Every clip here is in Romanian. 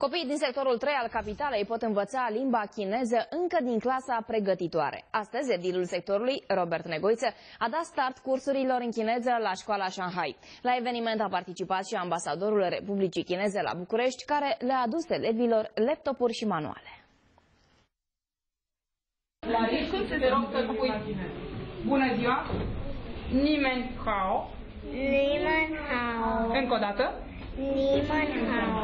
Copiii din sectorul 3 al capitalei pot învăța limba chineză încă din clasa pregătitoare. Astăzi, edilul sectorului, Robert Negoiță, a dat start cursurilor în chineză la școala Shanghai. La eveniment a participat și ambasadorul Republicii Chineze la București, care le-a adus elevilor laptopuri și manuale. La riscul te rog să spui bună ziua, ni men hao. Ni men hao. Încă o dată. Ni men hao.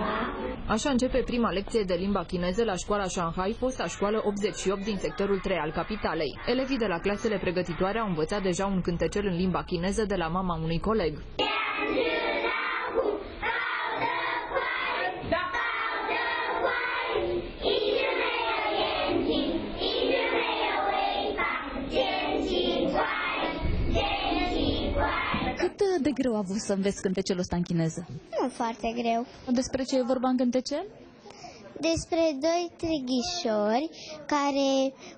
Așa începe prima lecție de limba chineză la școala Shanghai, fosta școală 88 din sectorul 3 al capitalei. Elevii de la clasele pregătitoare au învățat deja un cântecel în limba chineză de la mama unui coleg. Cât de greu a fost să înveți cântecelul ăsta în chineză? Nu foarte greu. Despre ce e vorba în cântecel? Despre doi trighișori care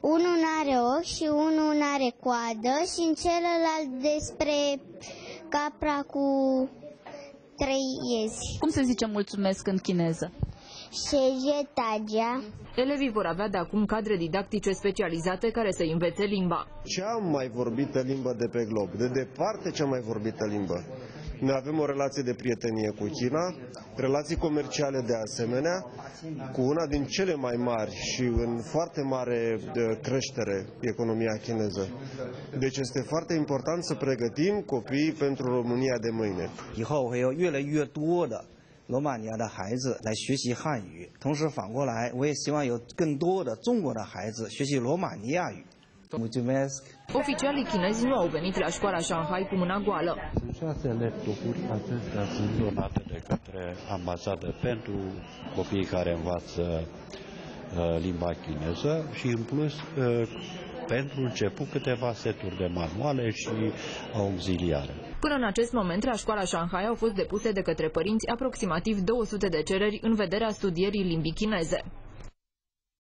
unul n-are ochi și unul n-are coadă și în celălalt despre capra cu 3 iezi. Cum se zice mulțumesc în chineză? Shejetajia. Elevii vor avea de acum cadre didactice specializate care să învețe limba. Cea mai vorbită limbă de pe glob, de departe cea mai vorbită limbă. Noi avem o relație de prietenie cu China, relații comerciale de asemenea, cu una din cele mai mari și în foarte mare creștere economia chineză. Deci este foarte important să pregătim copiii pentru România de mâine. 罗马尼亚的孩子来学习汉语，同时反过来，我也希望有更多的中国的孩子学习罗马尼亚语。Mulțumesc! Oficialii chinezi nu au venit la școala Shanghai cu mâna goală. Sunt 6 laptopuri, acestea sunt donate de către ambasadă pentru copiii care învață limba chineză și în plus pentru început câteva seturi de manuale și auxiliare. Până în acest moment, la școala Shanghai au fost depuse de către părinți aproximativ 200 de cereri în vederea studierii limbii chineze.